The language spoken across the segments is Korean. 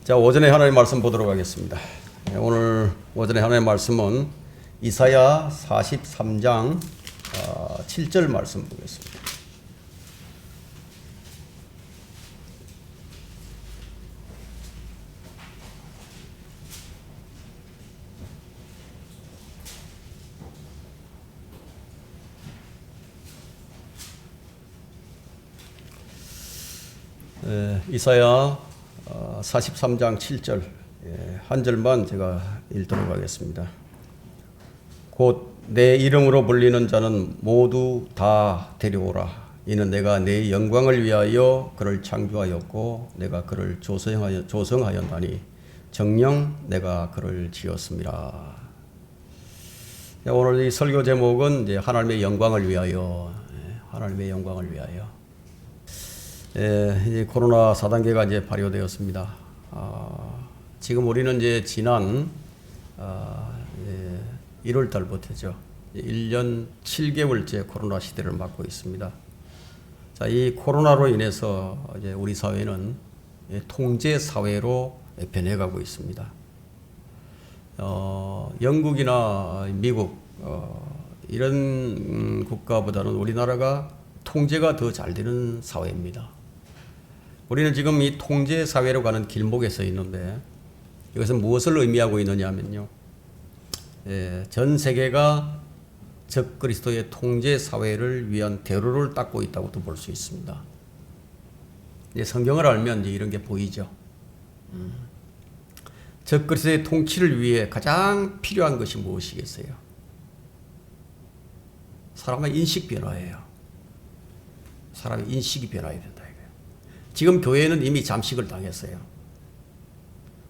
자, 오전에 하나님의 말씀 보도록 하겠습니다. 오늘 오전에 하나님의 말씀은 이사야 43장 7절 말씀 보겠습니다. 이사야 43장 7절 한 절만 제가 읽도록 하겠습니다. 곧 내 이름으로 불리는 자는 모두 다 데려오라. 이는 내가 내 영광을 위하여 그를 창조하였고 내가 그를 조성하였나니 정녕 내가 그를 지었습니다. 오늘 이 설교 제목은 이제 하나님의 영광을 위하여, 하나님의 영광을 위하여. 이제 코로나 4단계가 이제 발효되었습니다. 지금 우리는 이제 지난 1월 달부터죠. 1년 7개월째 코로나 시대를 맞고 있습니다. 자, 이 코로나로 인해서 이제 우리 사회는 통제 사회로 변해가고 있습니다. 영국이나 미국 이런 국가보다는 우리나라가 통제가 더 잘 되는 사회입니다. 우리는 지금 이 통제 사회로 가는 길목에 서 있는데 이것은 무엇을 의미하고 있느냐 하면요. 전 세계가 적그리스도의 통제 사회를 위한 대로를 닦고 있다고도 볼 수 있습니다. 이제 성경을 알면 이제 이런 게 보이죠. 적그리스도의 통치를 위해 가장 필요한 것이 무엇이겠어요? 사람의 인식 변화예요. 사람의 인식이 변화해야 된다 이거예요. 지금 교회는 이미 잠식을 당했어요.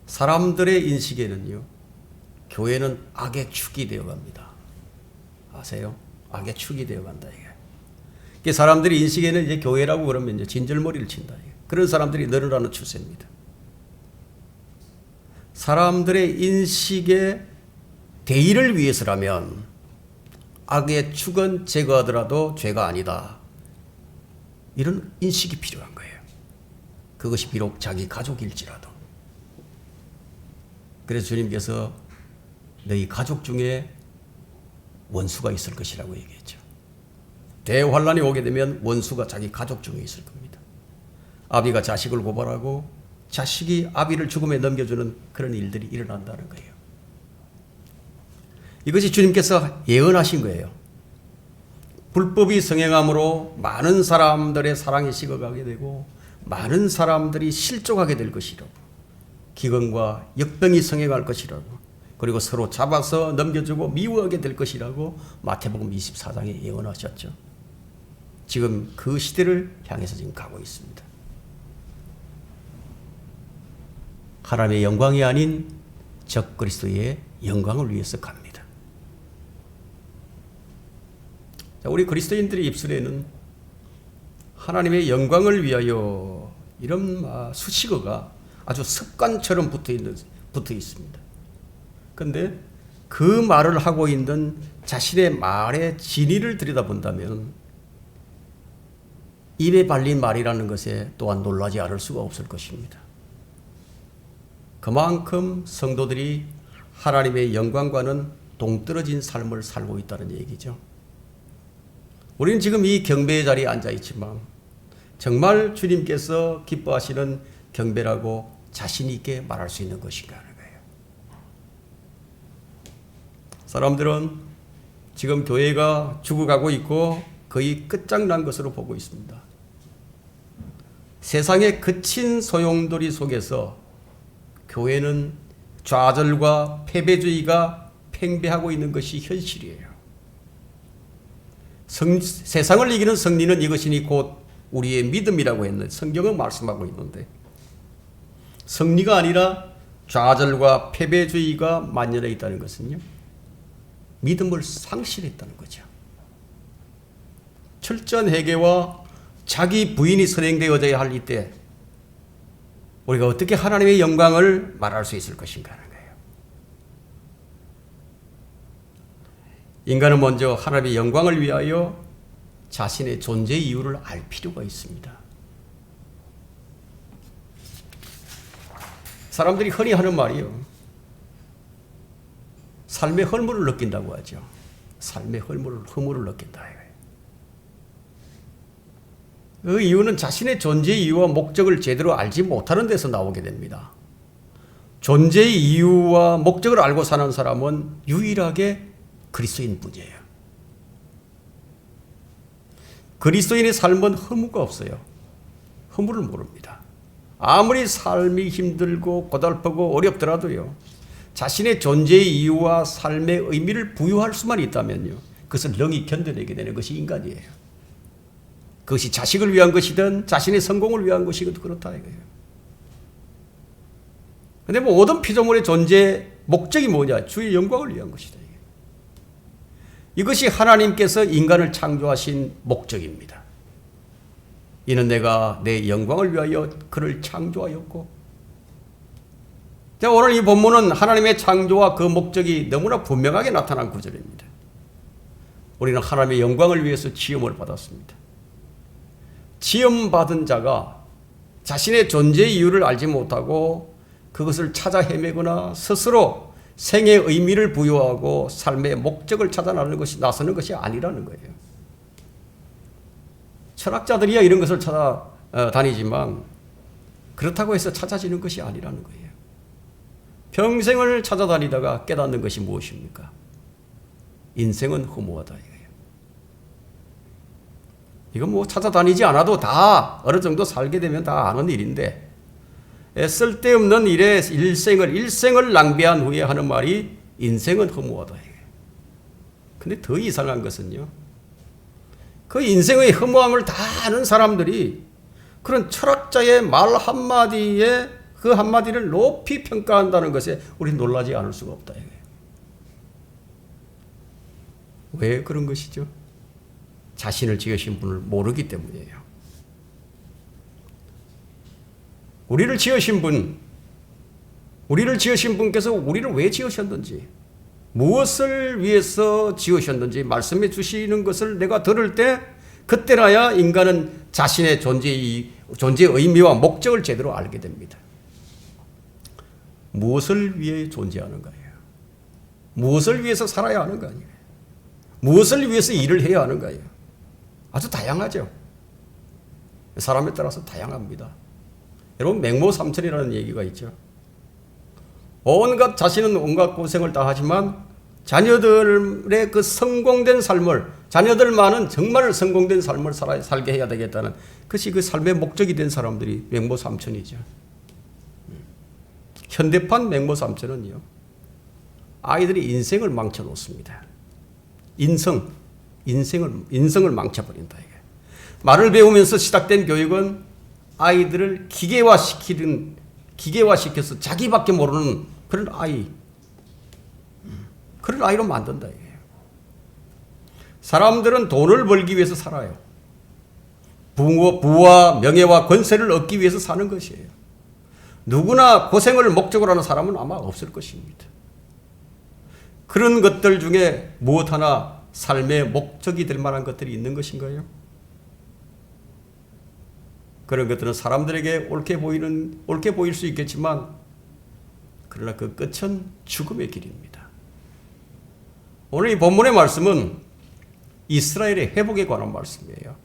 사람들의 인식에는요. 교회는 악의 축이 되어갑니다. 아세요? 악의 축이 되어간다 이게. 사람들이 인식에는 이제 교회라고 그러면 이제 진절머리를 친다 이게. 그런 사람들이 늘어나는 추세입니다. 사람들의 인식의 대의를 위해서라면 악의 축은 제거하더라도 죄가 아니다. 이런 인식이 필요한 거예요. 그것이 비록 자기 가족일지라도. 그래서 주님께서 너희 가족 중에 원수가 있을 것이라고 얘기했죠. 대환란이 오게 되면 원수가 자기 가족 중에 있을 겁니다. 아비가 자식을 고발하고 자식이 아비를 죽음에 넘겨주는 그런 일들이 일어난다는 거예요. 이것이 주님께서 예언하신 거예요. 불법이 성행함으로 많은 사람들의 사랑이 식어가게 되고 많은 사람들이 실족하게 될 것이라고. 기근과 역병이 성행할 것이라고. 그리고 서로 잡아서 넘겨주고 미워하게 될 것이라고 마태복음 24장에 예언하셨죠. 지금 그 시대를 향해서 지금 가고 있습니다. 하나님의 영광이 아닌 적그리스도의 영광을 위해서 갑니다. 자, 우리 그리스도인들의 입술에는 하나님의 영광을 위하여 이런 수식어가 아주 습관처럼 붙어 있습니다. 그런데 그 말을 하고 있는 자신의 말의 진위를 들여다본다면 입에 발린 말이라는 것에 또한 놀라지 않을 수가 없을 것입니다. 그만큼 성도들이 하나님의 영광과는 동떨어진 삶을 살고 있다는 얘기죠. 우리는 지금 이 경배의 자리에 앉아 있지만 정말 주님께서 기뻐하시는 경배라고 자신 있게 말할 수 있는 것인가 하는 거예요. 사람들은 지금 교회가 죽어가고 있고 거의 끝장난 것으로 보고 있습니다. 세상의 거친 소용돌이 속에서 교회는 좌절과 패배주의가 팽배하고 있는 것이 현실이에요. 세상을 이기는 승리는 이것이니 곧 우리의 믿음이라고 했는데 성경은 말씀하고 있는데 승리가 아니라 좌절과 패배주의가 만연해 있다는 것은요. 믿음을 상실했다는 거죠. 철저한 회개와 자기 부인이 선행되어져야 할 이때 우리가 어떻게 하나님의 영광을 말할 수 있을 것인가 하는 거예요. 인간은 먼저 하나님의 영광을 위하여 자신의 존재 이유를 알 필요가 있습니다. 사람들이 흔히 하는 말이요. 삶의 허물을 느낀다고 하죠. 삶의 허물을 느낀다. 그 이유는 자신의 존재의 이유와 목적을 제대로 알지 못하는 데서 나오게 됩니다. 존재의 이유와 목적을 알고 사는 사람은 유일하게 그리스도인 뿐이에요. 그리스도인의 삶은 허무가 없어요. 허물을 모릅니다. 아무리 삶이 힘들고 고달프고 어렵더라도요, 자신의 존재의 이유와 삶의 의미를 부여할 수만 있다면요, 그것을 능히 견뎌내게 되는 것이 인간이에요. 그것이 자식을 위한 것이든 자신의 성공을 위한 것이든 그렇다 이거예요. 근데 모든 피조물의 존재 목적이 뭐냐? 주의 영광을 위한 것이다. 이것이 하나님께서 인간을 창조하신 목적입니다. 이는 내가 내 영광을 위하여 그를 창조하였고. 자, 오늘 이 본문은 하나님의 창조와 그 목적이 너무나 분명하게 나타난 구절입니다. 우리는 하나님의 영광을 위해서 지음을 받았습니다. 지음받은 자가 자신의 존재의 이유를 알지 못하고 그것을 찾아 헤매거나 스스로 생의 의미를 부여하고 삶의 목적을 찾아 나서는 것이 아니라는 거예요. 철학자들이야 이런 것을 찾아다니지만 그렇다고 해서 찾아지는 것이 아니라는 거예요. 평생을 찾아다니다가 깨닫는 것이 무엇입니까? 인생은 허무하다. 이건 뭐 찾아다니지 않아도 다 어느 정도 살게 되면 다 아는 일인데, 쓸데없는 일생을 낭비한 후에 하는 말이 인생은 허무하다. 근데 더 이상한 것은요, 그 인생의 허무함을 다 아는 사람들이 그런 철학자의 말 한마디에 그 한마디를 높이 평가한다는 것에 우리는 놀라지 않을 수가 없다. 왜 그런 것이죠? 자신을 지으신 분을 모르기 때문이에요. 우리를 지으신 분께서 우리를 왜 지으셨는지, 무엇을 위해서 지으셨는지 말씀해 주시는 것을 내가 들을 때, 그때라야 인간은 자신의 존재의 의미와 목적을 제대로 알게 됩니다. 무엇을 위해 존재하는가요? 무엇을 위해서 살아야 하는가요? 무엇을 위해서 일을 해야 하는가요? 아주 다양하죠. 사람에 따라서 다양합니다. 여러분, 맹모삼천이라는 얘기가 있죠. 자신은 온갖 고생을 다 하지만 자녀들의 그 성공된 삶을, 자녀들만은 정말 성공된 삶을 살게 해야 되겠다는 그것이 그 삶의 목적이 된 사람들이 맹모삼천이죠. 현대판 맹모삼천은요, 아이들이 인생을 망쳐놓습니다. 인생을 망쳐버린다. 이게. 말을 배우면서 시작된 교육은 아이들을 기계화시켜서 자기밖에 모르는 그런 아이로 만든다. 이게. 사람들은 돈을 벌기 위해서 살아요. 부와 명예와 권세를 얻기 위해서 사는 것이에요. 누구나 고생을 목적으로 하는 사람은 아마 없을 것입니다. 그런 것들 중에 무엇 하나 삶의 목적이 될 만한 것들이 있는 것인가요? 그런 것들은 사람들에게 옳게 보일 수 있겠지만, 그러나 그 끝은 죽음의 길입니다. 오늘 이 본문의 말씀은 이스라엘의 회복에 관한 말씀이에요.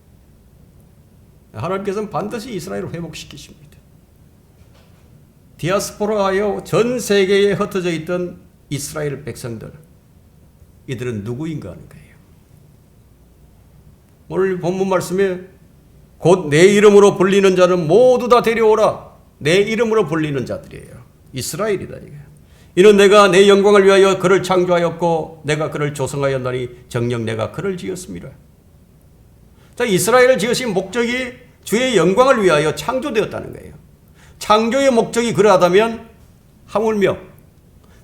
하나님께서는 반드시 이스라엘을 회복시키십니다. 디아스포라하여 전 세계에 흩어져 있던 이스라엘 백성들, 이들은 누구인가 하는 거예요. 오늘 본문 말씀에 곧 내 이름으로 불리는 자는 모두 다 데려오라. 내 이름으로 불리는 자들이에요. 이스라엘이다. 이게. 이는 내가 내 영광을 위하여 그를 창조하였고 내가 그를 조성하였나니 정녕 내가 그를 지었습니다. 자, 이스라엘을 지으신 목적이 주의 영광을 위하여 창조되었다는 거예요. 창조의 목적이 그러하다면 하물며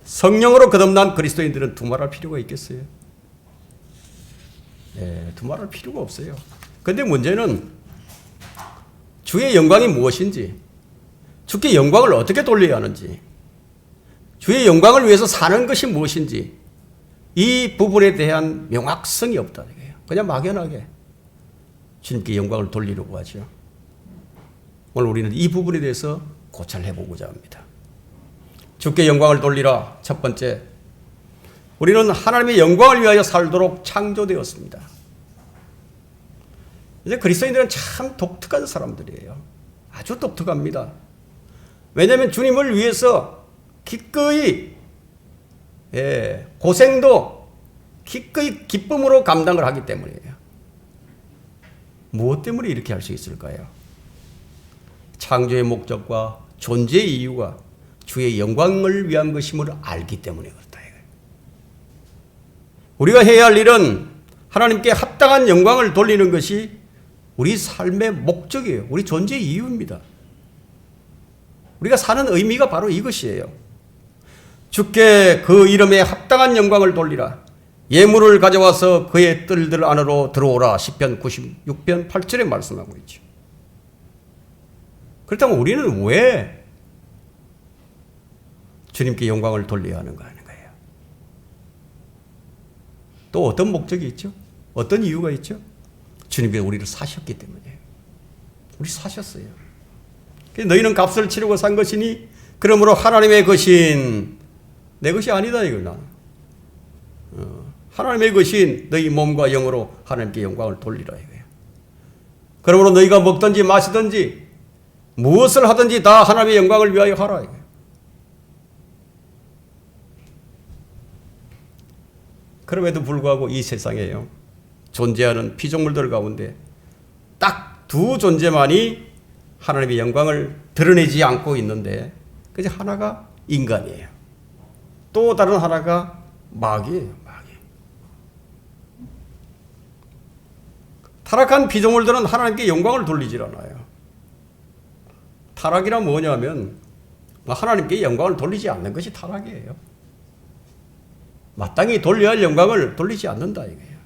성령으로 거듭난 그리스도인들은 두말할 필요가 있겠어요? 네, 두말할 필요가 없어요. 그런데 문제는 주의 영광이 무엇인지, 주께 영광을 어떻게 돌려야 하는지, 주의 영광을 위해서 사는 것이 무엇인지, 이 부분에 대한 명확성이 없다는 거예요. 그냥 막연하게 주님께 영광을 돌리려고 하죠. 오늘 우리는 이 부분에 대해서 고찰해보고자 합니다. 주께 영광을 돌리라. 첫 번째, 우리는 하나님의 영광을 위하여 살도록 창조되었습니다. 이제 그리스도인들은 참 독특한 사람들이에요. 아주 독특합니다. 왜냐하면 주님을 위해서 기꺼이 고생도 기꺼이 기쁨으로 감당을 하기 때문이에요. 무엇 때문에 이렇게 할 수 있을까요? 창조의 목적과 존재의 이유가 주의 영광을 위한 것임을 알기 때문에 그렇다. 우리가 해야 할 일은 하나님께 합당한 영광을 돌리는 것이 우리 삶의 목적이에요. 우리 존재의 이유입니다. 우리가 사는 의미가 바로 이것이에요. 주께 그 이름에 합당한 영광을 돌리라. 예물을 가져와서 그의 뜰들 안으로 들어오라. 시편 96편 8절에 말씀하고 있죠. 그렇다면 우리는 왜 주님께 영광을 돌려야 하는가 하는 거예요. 또 어떤 목적이 있죠? 어떤 이유가 있죠? 주님께서 우리를 사셨기 때문이에요. 우리 사셨어요. 너희는 값을 치르고 산 것이니 그러므로 하나님의 것인 내 것이 아니다 이거나. 하나님의 것인 너희 몸과 영으로 하나님께 영광을 돌리라 이거예요. 그러므로 너희가 먹든지 마시든지 무엇을 하든지 다 하나님의 영광을 위하여 하라 이거예요. 그럼에도 불구하고 이 세상에요, 존재하는 피조물들 가운데 딱 두 존재만이 하나님의 영광을 드러내지 않고 있는데 그중 하나가 인간이에요. 또 다른 하나가 마귀예요. 마귀. 타락한 피조물들은 하나님께 영광을 돌리질 않아요. 타락이란 뭐냐면 하나님께 영광을 돌리지 않는 것이 타락이에요. 마땅히 돌려야 할 영광을 돌리지 않는다 이거예요.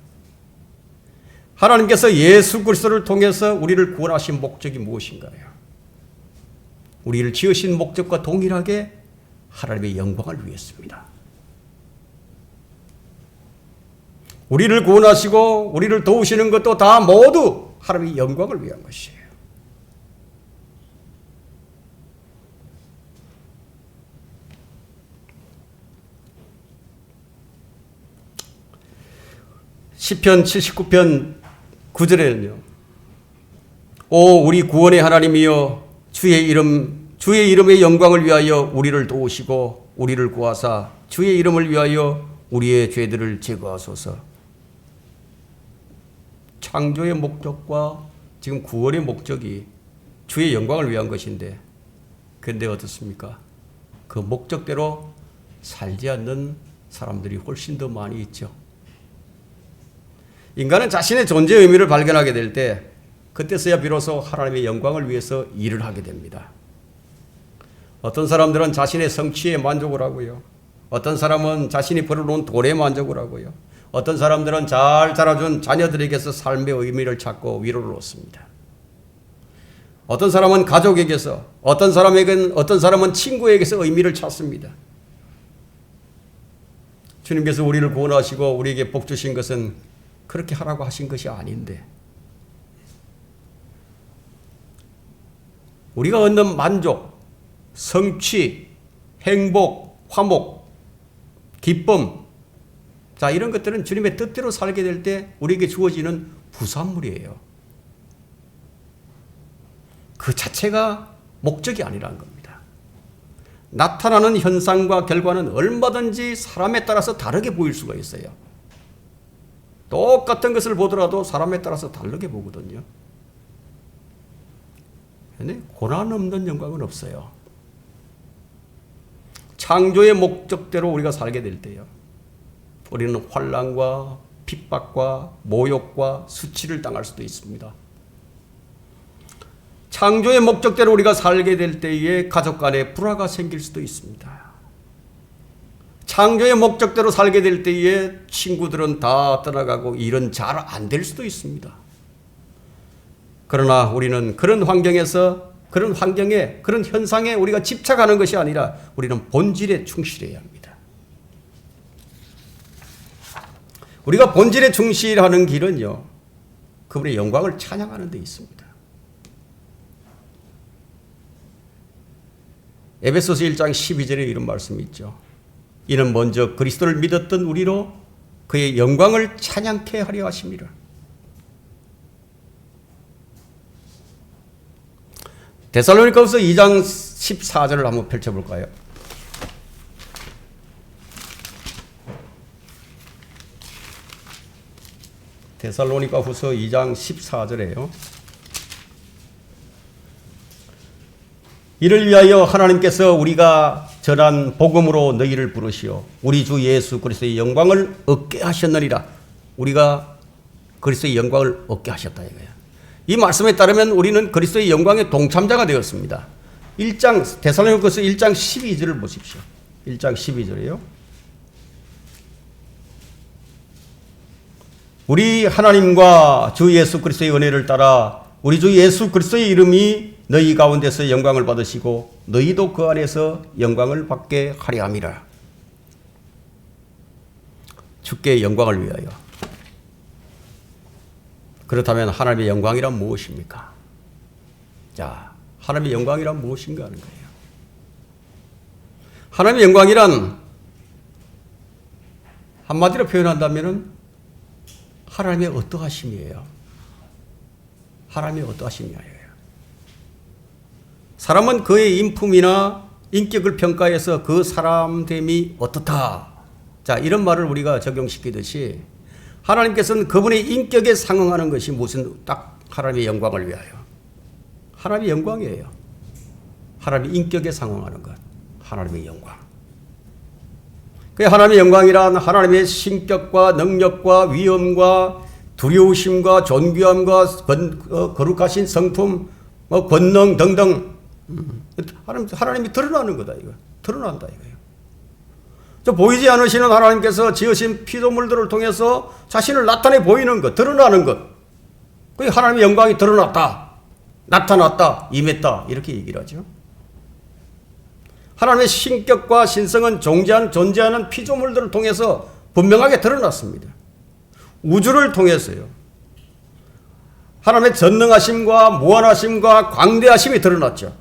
하나님께서 예수 그리스도를 통해서 우리를 구원하신 목적이 무엇인가요? 우리를 지으신 목적과 동일하게 하나님의 영광을 위했습니다. 우리를 구원하시고 우리를 도우시는 것도 다 모두 하나님의 영광을 위한 것이에요. 시편 79편 9절에는요. 오 우리 구원의 하나님이여 주의 이름의 영광을 위하여 우리를 도우시고 우리를 구하사 주의 이름을 위하여 우리의 죄들을 제거하소서. 창조의 목적과 지금 구원의 목적이 주의 영광을 위한 것인데 그런데 어떻습니까? 그 목적대로 살지 않는 사람들이 훨씬 더 많이 있죠. 인간은 자신의 존재의 의미를 발견하게 될 때 그때서야 비로소 하나님의 영광을 위해서 일을 하게 됩니다. 어떤 사람들은 자신의 성취에 만족을 하고요. 어떤 사람은 자신이 벌어놓은 돈에 만족을 하고요. 어떤 사람들은 잘 자라준 자녀들에게서 삶의 의미를 찾고 위로를 얻습니다. 어떤 사람은 가족에게서, 어떤 사람은 친구에게서 의미를 찾습니다. 주님께서 우리를 구원하시고 우리에게 복 주신 것은 그렇게 하라고 하신 것이 아닌데 우리가 얻는 만족, 성취, 행복, 화목, 기쁨 자 이런 것들은 주님의 뜻대로 살게 될 때 우리에게 주어지는 부산물이에요. 그 자체가 목적이 아니라는 겁니다. 나타나는 현상과 결과는 얼마든지 사람에 따라서 다르게 보일 수가 있어요. 똑같은 것을 보더라도 사람에 따라서 다르게 보거든요. 근데 고난 없는 영광은 없어요. 창조의 목적대로 우리가 살게 될 때요. 우리는 환난과 핍박과 모욕과 수치를 당할 수도 있습니다. 창조의 목적대로 우리가 살게 될 때에 가족 간에 불화가 생길 수도 있습니다. 창조의 목적대로 살게 될 때에 친구들은 다 떠나가고 일은 잘 안 될 수도 있습니다. 그러나 우리는 그런 환경에서 그런 현상에 우리가 집착하는 것이 아니라 우리는 본질에 충실해야 합니다. 우리가 본질에 충실하는 길은요, 그분의 영광을 찬양하는 데 있습니다. 에베소서 1장 12절에 이런 말씀이 있죠. 이는 먼저 그리스도를 믿었던 우리로 그의 영광을 찬양케 하려 하심이라. 데살로니가후서 2장 14절을 한번 펼쳐볼까요? 데살로니가후서 2장 14절에요. 이를 위하여 하나님께서 우리가 전한 복음으로 너희를 부르시어 우리 주 예수 그리스도의 영광을 얻게 하셨느니라. 우리가 그리스도의 영광을 얻게 하셨다 이거예요. 이 말씀에 따르면 우리는 그리스도의 영광의 동참자가 되었습니다. 1장 데살로니가서 1장 12절을 보십시오. 1장 12절이에요. 우리 하나님과 주 예수 그리스도의 은혜를 따라 우리 주 예수 그리스도의 이름이 너희 가운데서 영광을 받으시고 너희도 그 안에서 영광을 받게 하려 함이라. 주께 영광을 위하여. 그렇다면 하나님의 영광이란 무엇입니까? 자, 하나님의 영광이란 무엇인가 하는 거예요. 하나님의 영광이란 한마디로 표현한다면 하나님의 어떠하심이에요. 하나님의 어떠하심이에요. 사람은 그의 인품이나 인격을 평가해서 그 사람됨이 어떻다. 자, 이런 말을 우리가 적용시키듯이 하나님께서는 그분의 인격에 상응하는 것이 무슨 딱 하나님의 영광을 위하여. 하나님의 영광이에요. 하나님의 인격에 상응하는 것. 하나님의 영광. 그 하나님의 영광이란 하나님의 신격과 능력과 위엄과 두려우심과 존귀함과 거룩하신 성품, 권능 등등 하나님이 드러나는 거다 이거. 드러난다 이거예요. 저 보이지 않으시는 하나님께서 지으신 피조물들을 통해서 자신을 나타내 보이는 것, 드러나는 것. 그게 하나님의 영광이 드러났다, 나타났다, 임했다 이렇게 얘기를 하죠. 하나님의 신격과 신성은 존재하는 피조물들을 통해서 분명하게 드러났습니다. 우주를 통해서요. 하나님의 전능하심과 무한하심과 광대하심이 드러났죠.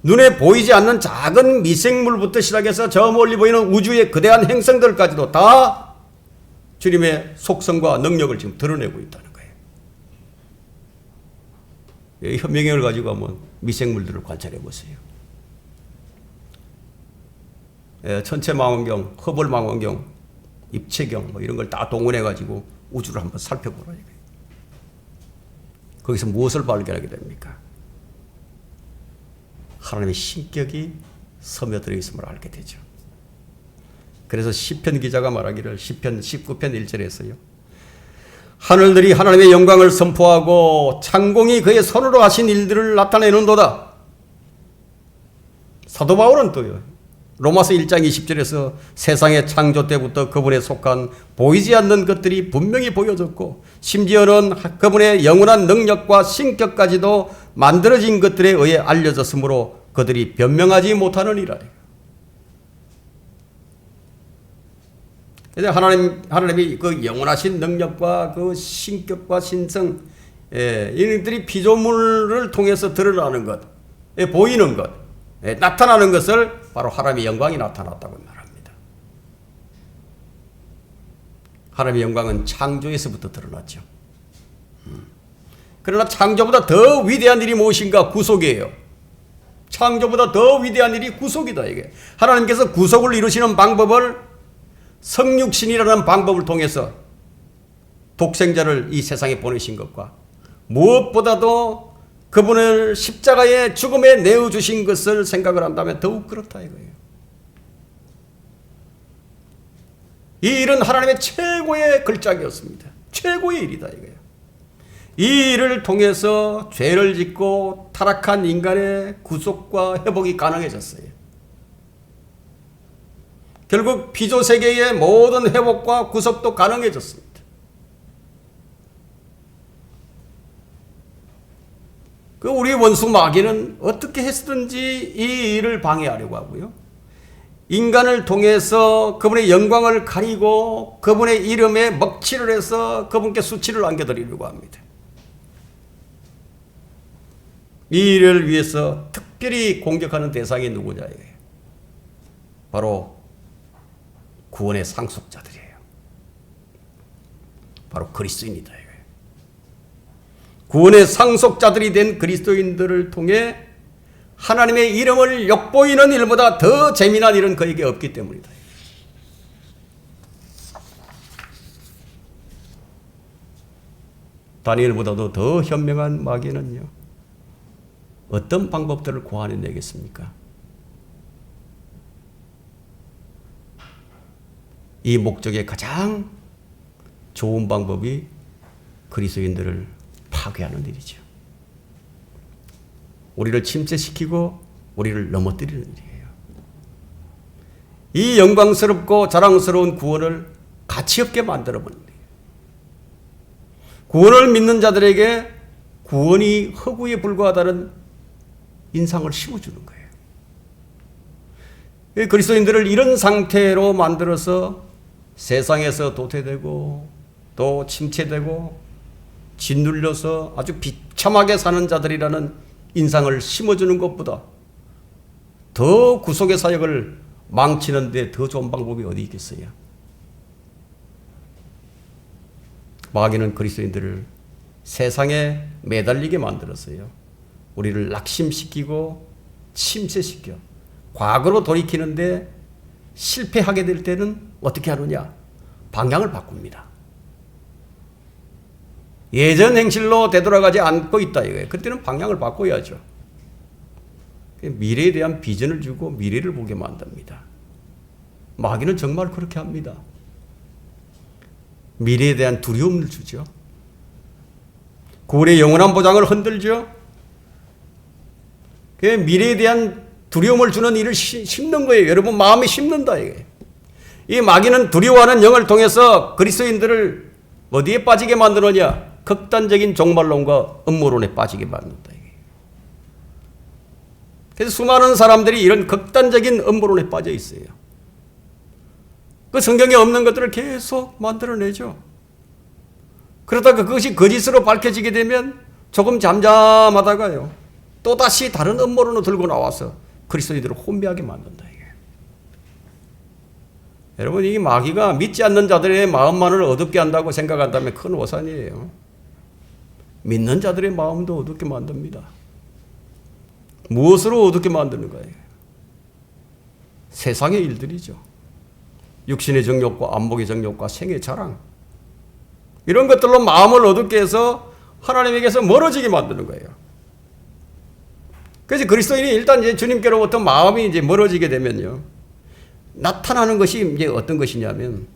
눈에 보이지 않는 작은 미생물부터 시작해서 저 멀리 보이는 우주의 거대한 행성들까지도 다 주님의 속성과 능력을 지금 드러내고 있다는 거예요. 현미경을 가지고 한번 미생물들을 관찰해 보세요. 천체망원경, 허블망원경, 입체경 뭐 이런 걸 다 동원해 가지고 우주를 한번 살펴보라 이거예요. 거기서 무엇을 발견하게 됩니까? 하나님의 신격이 스며들어 있음을 알게 되죠. 그래서 시편 기자가 말하기를 시편 19편 1절에서요. 하늘들이 하나님의 영광을 선포하고 창공이 그의 손으로 하신 일들을 나타내는도다. 사도 바울은 또요. 로마서 1장 20절에서 세상의 창조 때부터 그분에 속한 보이지 않는 것들이 분명히 보여졌고 심지어는 그분의 영원한 능력과 신격까지도 만들어진 것들에 의해 알려졌으므로 그들이 변명하지 못하느니라. 하나님이 그 영원하신 능력과 그 신격과 신성, 이들이 피조물을 통해서 드러나는 것, 보이는 것, 나타나는 것을 바로 하나님의 영광이 나타났다고 말합니다. 하나님의 영광은 창조에서부터 드러났죠. 그러나 창조보다 더 위대한 일이 무엇인가? 구속이에요. 창조보다 더 위대한 일이 구속이다 이게. 하나님께서 구속을 이루시는 방법을 성육신이라는 방법을 통해서 독생자를 이 세상에 보내신 것과 무엇보다도 그분을 십자가의 죽음에 내어주신 것을 생각을 한다면 더욱 그렇다 이거예요. 이 일은 하나님의 최고의 걸작이었습니다. 최고의 일이다 이거예요. 이 일을 통해서 죄를 짓고 타락한 인간의 구속과 회복이 가능해졌어요. 결국 피조세계의 모든 회복과 구속도 가능해졌습니다. 그 우리 원수 마귀는 어떻게 해서든지 이 일을 방해하려고 하고요. 인간을 통해서 그분의 영광을 가리고 그분의 이름에 먹칠을 해서 그분께 수치를 안겨드리려고 합니다. 이 일을 위해서 특별히 공격하는 대상이 누구냐 이거예요. 바로 구원의 상속자들이에요. 바로 그리스도인이다 이거예요. 구원의 상속자들이 된 그리스도인들을 통해 하나님의 이름을 욕보이는 일보다 더 재미난 일은 그에게 없기 때문이다. 다니엘보다도 더 현명한 마귀는요, 어떤 방법들을 고안해내겠습니까? 이 목적의 가장 좋은 방법이 그리스도인들을 파괴하는 일이죠. 우리를 침체시키고 우리를 넘어뜨리는 일이에요. 이 영광스럽고 자랑스러운 구원을 가치없게 만들어버리는 일이에요. 구원을 믿는 자들에게 구원이 허구에 불과하다는 인상을 심어주는 거예요. 그리스도인들을 이런 상태로 만들어서 세상에서 도태되고 또 침체되고 짓눌려서 아주 비참하게 사는 자들이라는 인상을 심어주는 것보다 더 구속의 사역을 망치는 데 더 좋은 방법이 어디 있겠어요? 마귀는 그리스도인들을 세상에 매달리게 만들었어요. 우리를 낙심시키고 침체시켜 과거로 돌이키는데 실패하게 될 때는 어떻게 하느냐? 방향을 바꿉니다. 예전 행실로 되돌아가지 않고 있다 이거예요. 그때는 방향을 바꿔야죠. 미래에 대한 비전을 주고 미래를 보게 만듭니다. 마귀는 정말 그렇게 합니다. 미래에 대한 두려움을 주죠. 구원의 영원한 보장을 흔들죠. 미래에 대한 두려움을 주는 일을 심는 거예요. 여러분 마음에 심는다 이게. 이 마귀는 두려워하는 영을 통해서 그리스도인들을 어디에 빠지게 만드느냐? 극단적인 종말론과 음모론에 빠지게 만든다 이게. 그래서 수많은 사람들이 이런 극단적인 음모론에 빠져 있어요. 그 성경에 없는 것들을 계속 만들어내죠. 그러다가 그것이 거짓으로 밝혀지게 되면 조금 잠잠하다가요, 또다시 다른 음모론을 들고 나와서 그리스도인들을 혼미하게 만든다 이게. 여러분, 이 마귀가 믿지 않는 자들의 마음만을 어둡게 한다고 생각한다면 큰 오산이에요. 믿는 자들의 마음도 어둡게 만듭니다. 무엇으로 어둡게 만드는 거예요? 세상의 일들이죠. 육신의 정욕과 안목의 정욕과 생의 자랑, 이런 것들로 마음을 어둡게 해서 하나님에게서 멀어지게 만드는 거예요. 그래서 그리스도인이 일단 이제 주님께로부터 마음이 이제 멀어지게 되면요, 나타나는 것이 이제 어떤 것이냐면,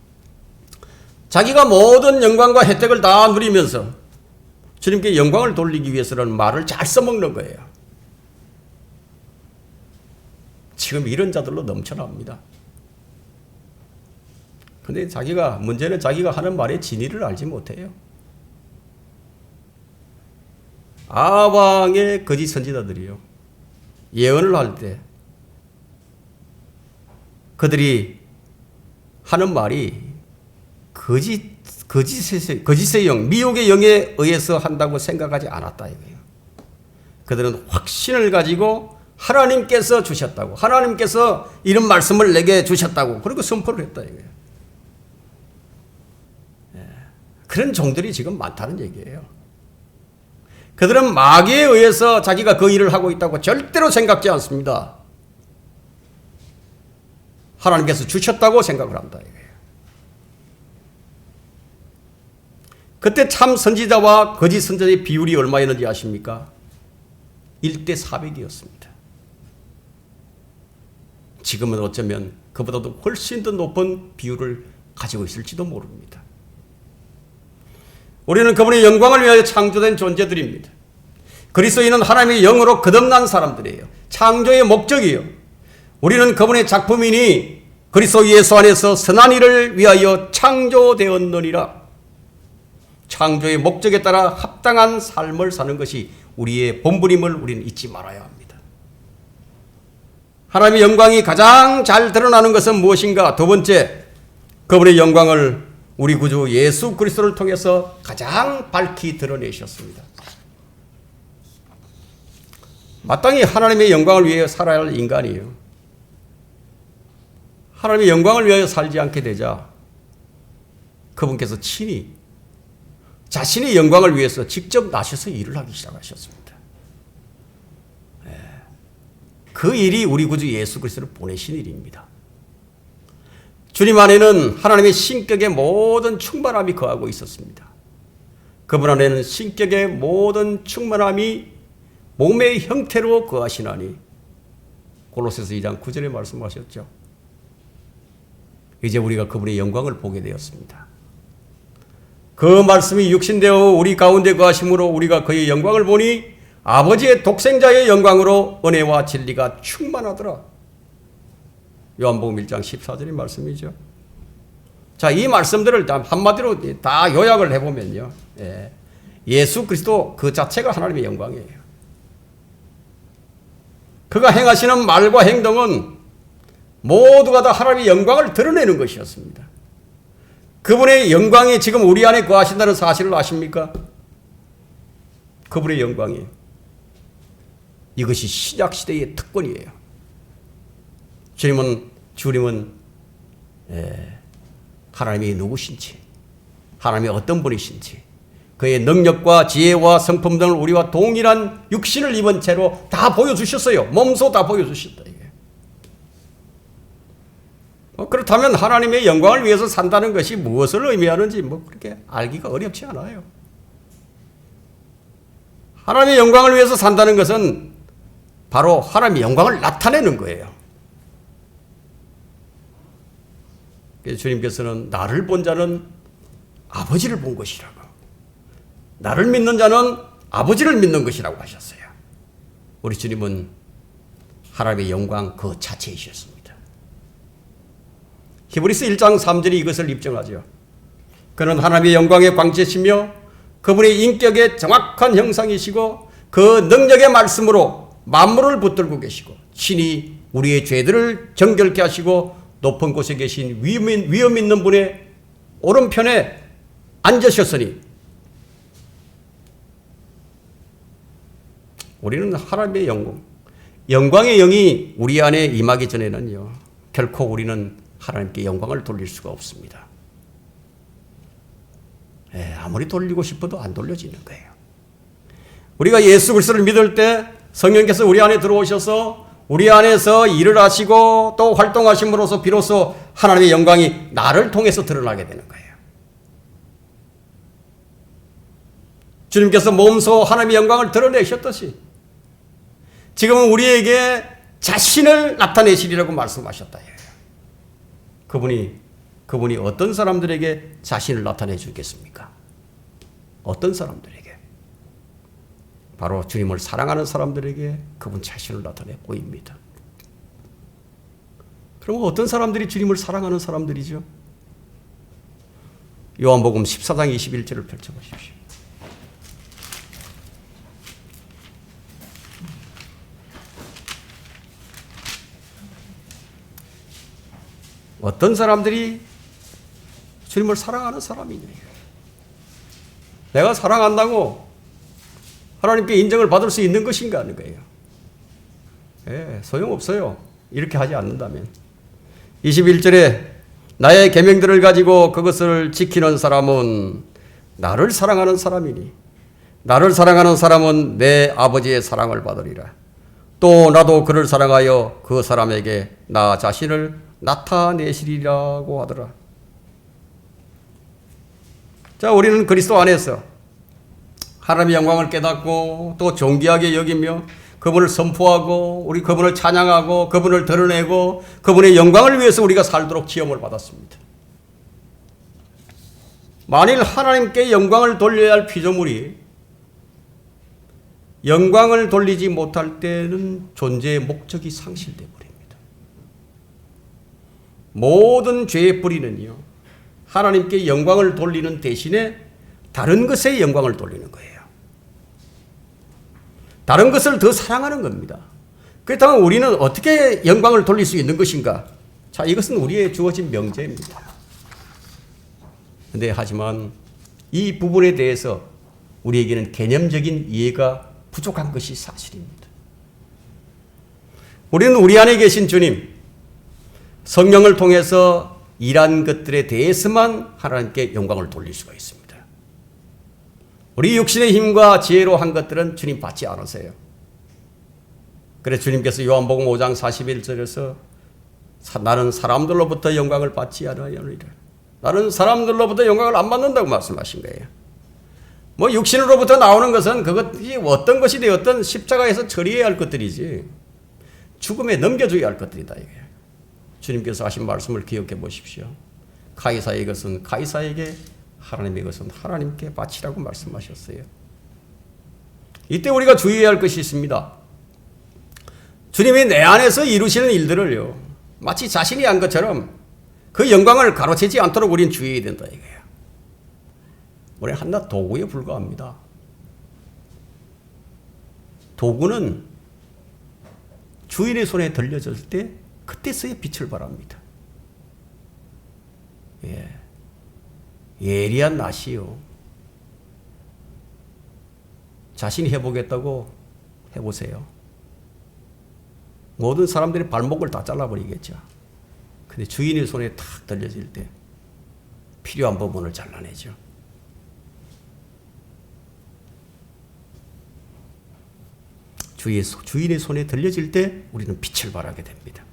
자기가 모든 영광과 혜택을 다 누리면서 주님께 영광을 돌리기 위해서라는 말을 잘 써먹는 거예요. 지금 이런 자들로 넘쳐납니다. 근데 문제는 자기가 하는 말의 진위를 알지 못해요. 아방의 거짓 선지자들이요, 예언을 할 때 그들이 하는 말이 거짓의 영, 미혹의 영에 의해서 한다고 생각하지 않았다 이거예요. 그들은 확신을 가지고 하나님께서 주셨다고, 하나님께서 이런 말씀을 내게 주셨다고, 그리고 선포를 했다 이거예요. 그런 종들이 지금 많다는 얘기예요. 그들은 마귀에 의해서 자기가 그 일을 하고 있다고 절대로 생각지 않습니다. 하나님께서 주셨다고 생각을 한다 이거예요. 그때 참 선지자와 거짓 선지자의 비율이 얼마였는지 아십니까? 1대 400이었습니다. 지금은 어쩌면 그보다도 훨씬 더 높은 비율을 가지고 있을지도 모릅니다. 우리는 그분의 영광을 위하여 창조된 존재들입니다. 그리스도인은 하나님의 영으로 거듭난 사람들이에요. 창조의 목적이에요. 우리는 그분의 작품이니 그리스도 예수 안에서 선한 일을 위하여 창조되었느니라. 창조의 목적에 따라 합당한 삶을 사는 것이 우리의 본분임을 우리는 잊지 말아야 합니다. 하나님의 영광이 가장 잘 드러나는 것은 무엇인가? 두 번째, 그분의 영광을 우리 구주 예수 그리스도를 통해서 가장 밝히 드러내셨습니다. 마땅히 하나님의 영광을 위해 살아야 할 인간이에요. 하나님의 영광을 위하여 살지 않게 되자 그분께서 친히 자신의 영광을 위해서 직접 나셔서 일을 하기 시작하셨습니다. 그 일이 우리 구주 예수 그리스도를 보내신 일입니다. 주님 안에는 하나님의 신격의 모든 충만함이 거하고 있었습니다. 그분 안에는 신격의 모든 충만함이 몸의 형태로 거하시나니 골로새서 2장 9절에 말씀하셨죠. 이제 우리가 그분의 영광을 보게 되었습니다. 그 말씀이 육신되어 우리 가운데 거하심으로 우리가 그의 영광을 보니 아버지의 독생자의 영광으로 은혜와 진리가 충만하더라. 요한복음 1장 14절의 말씀이죠. 자, 이 말씀들을 한마디로 다 요약을 해보면요. 예수 그리스도 그 자체가 하나님의 영광이에요. 그가 행하시는 말과 행동은 모두가 다 하나님의 영광을 드러내는 것이었습니다. 그분의 영광이 지금 우리 안에 거하신다는 사실을 아십니까? 그분의 영광이. 이것이 신약시대의 특권이에요. 주님은 하나님이 누구신지, 하나님이 어떤 분이신지, 그의 능력과 지혜와 성품 등을 우리와 동일한 육신을 입은 채로 다 보여주셨어요. 몸소 다 보여주셨다. 이게. 그렇다면 하나님의 영광을 위해서 산다는 것이 무엇을 의미하는지 그렇게 알기가 어렵지 않아요. 하나님의 영광을 위해서 산다는 것은 바로 하나님의 영광을 나타내는 거예요. 그래서 주님께서는 나를 본 자는 아버지를 본 것이라고, 나를 믿는 자는 아버지를 믿는 것이라고 하셨어요. 우리 주님은 하나님의 영광 그 자체이셨습니다. 히브리서 1장 3절이 이것을 입증하죠. 그는 하나님의 영광의 광채시며 그분의 인격의 정확한 형상이시고 그 능력의 말씀으로 만물을 붙들고 계시고 친히 우리의 죄들을 정결케 하시고 높은 곳에 계신 위엄 있는 분의 오른편에 앉으셨으니 우리는 하나님의 영광의 영이 우리 안에 임하기 전에는요, 결코 우리는 하나님께 영광을 돌릴 수가 없습니다. 아무리 돌리고 싶어도 안 돌려지는 거예요. 우리가 예수 그리스도를 믿을 때 성령께서 우리 안에 들어오셔서 우리 안에서 일을 하시고 또 활동하심으로써 비로소 하나님의 영광이 나를 통해서 드러나게 되는 거예요. 주님께서 몸소 하나님의 영광을 드러내셨듯이 지금은 우리에게 자신을 나타내시리라고 말씀하셨다. 그분이 어떤 사람들에게 자신을 나타내 주겠습니까? 어떤 사람들에게? 바로 주님을 사랑하는 사람들에게 그분 자신을 나타내 보입니다. 그럼 어떤 사람들이 주님을 사랑하는 사람들이죠? 요한복음 14장 21절을 펼쳐보십시오. 어떤 사람들이 주님을 사랑하는 사람이냐. 내가 사랑한다고 하나님께 인정을 받을 수 있는 것인가 하는 거예요. 소용없어요. 이렇게 하지 않는다면. 21절에 나의 계명들을 가지고 그것을 지키는 사람은 나를 사랑하는 사람이니 나를 사랑하는 사람은 내 아버지의 사랑을 받으리라. 또 나도 그를 사랑하여 그 사람에게 나 자신을 나타내시리라고 하더라. 자, 우리는 그리스도 안에서 하나님의 영광을 깨닫고 또 존귀하게 여기며 그분을 선포하고 우리 그분을 찬양하고 그분을 드러내고 그분의 영광을 위해서 우리가 살도록 지음을 받았습니다. 만일 하나님께 영광을 돌려야 할 피조물이 영광을 돌리지 못할 때는 존재의 목적이 상실돼 버립니다. 모든 죄의 뿌리는요, 하나님께 영광을 돌리는 대신에 다른 것에 영광을 돌리는 거예요. 다른 것을 더 사랑하는 겁니다. 그렇다면 우리는 어떻게 영광을 돌릴 수 있는 것인가? 자, 이것은 우리의 주어진 명제입니다. 근데 하지만 이 부분에 대해서 우리에게는 개념적인 이해가 부족한 것이 사실입니다. 우리는 우리 안에 계신 주님, 성령을 통해서 일한 것들에 대해서만 하나님께 영광을 돌릴 수가 있습니다. 우리 육신의 힘과 지혜로 한 것들은 주님 받지 않으세요. 그래서 주님께서 요한복음 5장 41절에서 나는 사람들로부터 영광을 받지 않으리라. 나는 사람들로부터 영광을 안 받는다고 말씀하신 거예요. 뭐 육신으로부터 나오는 것은 그것이 어떤 것이 되었든 십자가에서 처리해야 할 것들이지 죽음에 넘겨줘야 할 것들이다 이거예요. 주님께서 하신 말씀을 기억해 보십시오. 가이사의 것은 가이사에게, 하나님의 것은 하나님께 바치라고 말씀하셨어요. 이때 우리가 주의해야 할 것이 있습니다. 주님이 내 안에서 이루시는 일들을요, 마치 자신이 한 것처럼 그 영광을 가로채지 않도록 우리는 주의해야 된다 이거예요. 우리는 한낱 도구에 불과합니다. 도구는 주인의 손에 들려졌을 때 그때서야 빛을 발합니다. 예리한 낫이요, 자신이 해보겠다고 해보세요. 모든 사람들이 발목을 다 잘라버리겠죠. 근데 주인의 손에 탁 들려질 때 필요한 부분을 잘라내죠. 주인의 손에 들려질 때 우리는 빛을 발하게 됩니다.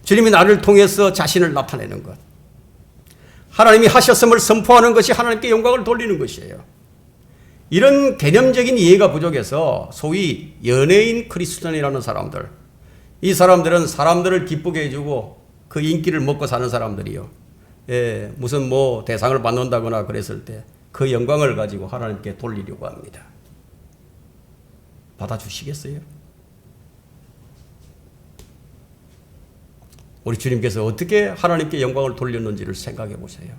주님이 나를 통해서 자신을 나타내는 것, 하나님이 하셨음을 선포하는 것이 하나님께 영광을 돌리는 것이에요. 이런 개념적인 이해가 부족해서 소위 연예인 크리스천이라는 사람들, 이 사람들은 사람들을 기쁘게 해주고 그 인기를 먹고 사는 사람들이요. 무슨 뭐 대상을 받는다거나 그랬을 때 그 영광을 가지고 하나님께 돌리려고 합니다. 받아주시겠어요? 우리 주님께서 어떻게 하나님께 영광을 돌렸는지를 생각해 보세요.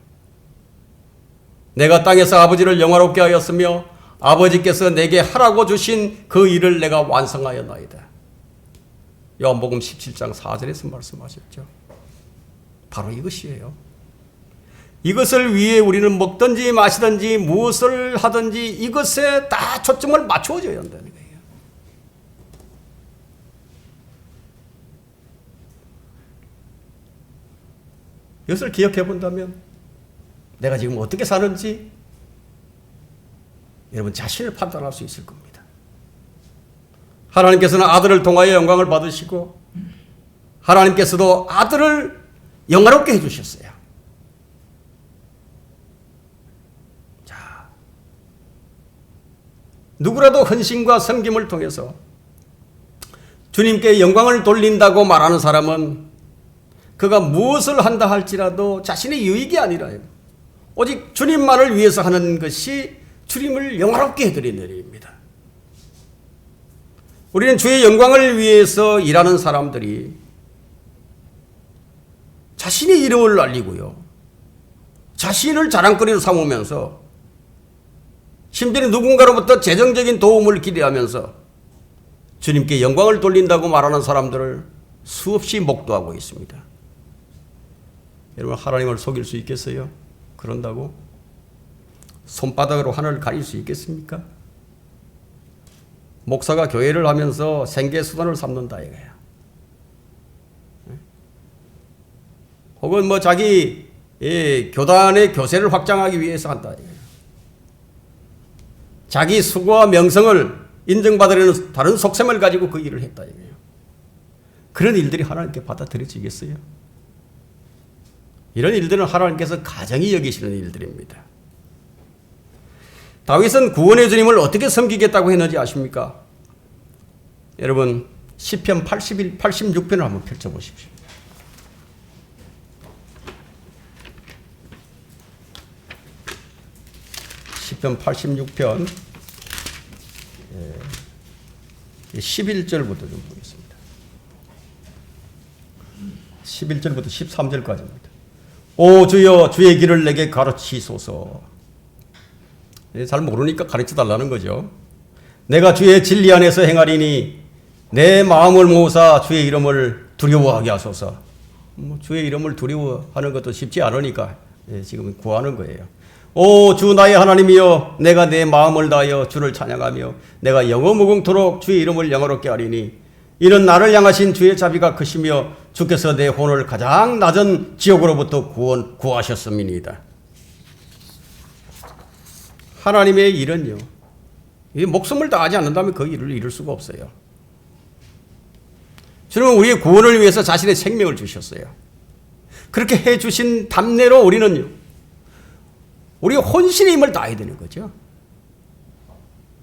내가 땅에서 아버지를 영화롭게 하였으며 아버지께서 내게 하라고 주신 그 일을 내가 완성하였나이다. 요한복음 17장 4절에서 말씀하셨죠. 바로 이것이에요. 이것을 위해 우리는 먹든지 마시든지 무엇을 하든지 이것에 다 초점을 맞춰줘야 한다는 거예요. 이것을 기억해 본다면 내가 지금 어떻게 사는지 여러분 자신을 판단할 수 있을 겁니다. 하나님께서는 아들을 통하여 영광을 받으시고 하나님께서도 아들을 영화롭게 해주셨어요. 자, 누구라도 헌신과 섬김을 통해서 주님께 영광을 돌린다고 말하는 사람은 그가 무엇을 한다 할지라도 자신의 유익이 아니라요, 오직 주님만을 위해서 하는 것이 주님을 영화롭게 해드리는 일입니다. 우리는 주의 영광을 위해서 일하는 사람들이 자신의 이름을 알리고요, 자신을 자랑거리로 삼으면서 심지어 누군가로부터 재정적인 도움을 기대하면서 주님께 영광을 돌린다고 말하는 사람들을 수없이 목도하고 있습니다. 여러분, 하나님을 속일 수 있겠어요? 그런다고? 손바닥으로 하늘을 가릴 수 있겠습니까? 목사가 교회를 하면서 생계수단을 삼는다 이거야. 혹은 뭐 자기 교단의 교세를 확장하기 위해서 한다 이거야. 자기 수고와 명성을 인정받으려는 다른 속셈을 가지고 그 일을 했다 이거예요. 그런 일들이 하나님께 받아들여지겠어요? 이런 일들은 하나님께서 가정히 여기시는 일들입니다. 다윗은 구원의 주님을 어떻게 섬기겠다고 했는지 아십니까? 여러분, 시편 86편을 한번 펼쳐보십시오. 시편 86편 11절부터 좀 보겠습니다. 11절부터 13절까지입니다. 오 주여, 주의 길을 내게 가르치소서. 잘 모르니까 가르쳐 달라는 거죠. 내가 주의 진리 안에서 행하리니 내 마음을 모으사 주의 이름을 두려워하게 하소서. 주의 이름을 두려워하는 것도 쉽지 않으니까 지금 구하는 거예요. 오 주 나의 하나님이여, 내가 내 마음을 다하여 주를 찬양하며 내가 영원무궁토록 주의 이름을 영화롭게 하리니 이는 나를 향하신 주의 자비가 크시며 주께서 내 혼을 가장 낮은 지옥으로부터 구하셨음이니이다. 하나님의 일은요, 이 목숨을 다하지 않는다면 그 일을 이룰 수가 없어요. 주님은 우리의 구원을 위해서 자신의 생명을 주셨어요. 그렇게 해주신 답례로 우리는요, 우리가 혼신의 힘을 다해야 되는 거죠.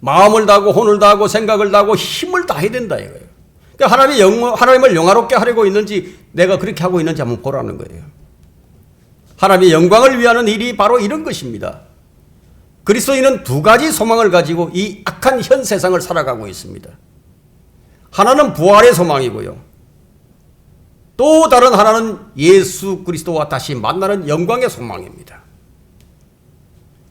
마음을 다하고 혼을 다하고 생각을 다하고 힘을 다해야 된다 이거예요. 그러니까 하나님을 영화롭게 하려고 있는지 내가 그렇게 하고 있는지 한번 보라는 거예요. 하나님의 영광을 위하는 일이 바로 이런 것입니다. 그리스도인은 두 가지 소망을 가지고 이 악한 현 세상을 살아가고 있습니다. 하나는 부활의 소망이고요. 또 다른 하나는 예수 그리스도와 다시 만나는 영광의 소망입니다.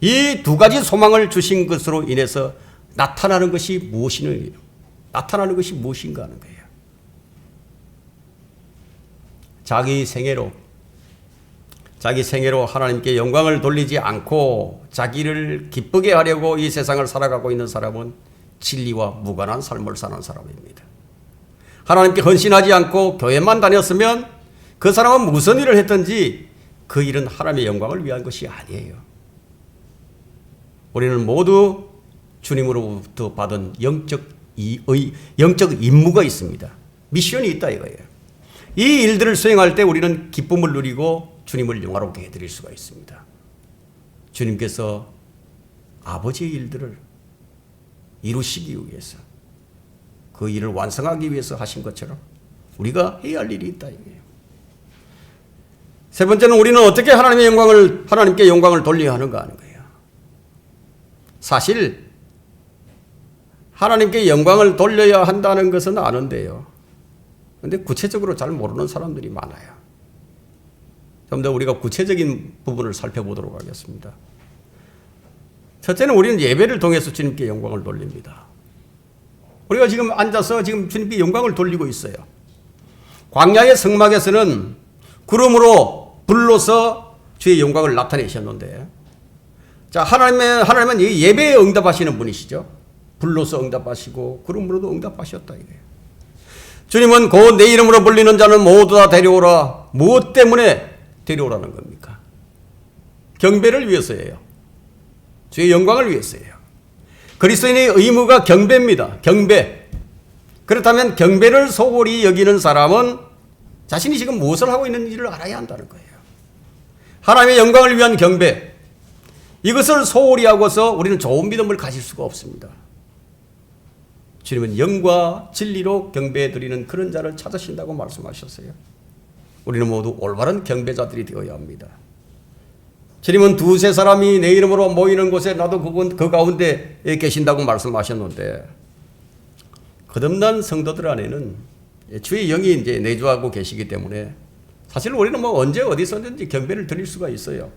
이 두 가지 소망을 주신 것으로 인해서 나타나는 것이 무엇이냐? 나타나는 것이 무엇인가 하는 거예요. 자기 생애로 하나님께 영광을 돌리지 않고 자기를 기쁘게 하려고 이 세상을 살아가고 있는 사람은 진리와 무관한 삶을 사는 사람입니다. 하나님께 헌신하지 않고 교회만 다녔으면 그 사람은 무슨 일을 했든지 그 일은 하나님의 영광을 위한 것이 아니에요. 우리는 모두 주님으로부터 받은 영적 임무가 있습니다. 미션이 있다 이거예요. 이 일들을 수행할 때 우리는 기쁨을 누리고 주님을 영화롭게 해드릴 수가 있습니다. 주님께서 아버지의 일들을 이루시기 위해서 그 일을 완성하기 위해서 하신 것처럼 우리가 해야 할 일이 있다 이거예요. 세 번째는 우리는 어떻게 하나님께 영광을 돌려야 하는가 하는 거예요. 사실 하나님께 영광을 돌려야 한다는 것은 아는데요. 그런데 구체적으로 잘 모르는 사람들이 많아요. 좀 더 우리가 구체적인 부분을 살펴보도록 하겠습니다. 첫째는 우리는 예배를 통해서 주님께 영광을 돌립니다. 우리가 지금 앉아서 지금 주님께 영광을 돌리고 있어요. 광야의 성막에서는 구름으로 불로서 주의 영광을 나타내셨는데, 자, 하나님은 이 예배에 응답하시는 분이시죠. 불로서 응답하시고 구름으로도 응답하셨다 이거예요. 주님은 곧 내 이름으로 불리는 자는 모두 다 데려오라. 무엇 때문에 데려오라는 겁니까? 경배를 위해서예요. 주의 영광을 위해서예요. 그리스도인의 의무가 경배입니다. 경배. 그렇다면 경배를 소홀히 여기는 사람은 자신이 지금 무엇을 하고 있는지를 알아야 한다는 거예요. 하나님의 영광을 위한 경배. 이것을 소홀히 하고서 우리는 좋은 믿음을 가질 수가 없습니다. 주님은 영과 진리로 경배해 드리는 그런 자를 찾으신다고 말씀하셨어요. 우리는 모두 올바른 경배자들이 되어야 합니다. 주님은 두세 사람이 내 이름으로 모이는 곳에 나도 그 가운데 계신다고 말씀하셨는데, 거듭난 성도들 안에는 주의 영이 이제 내주하고 계시기 때문에 사실 우리는 뭐 언제 어디서든지 경배를 드릴 수가 있어요.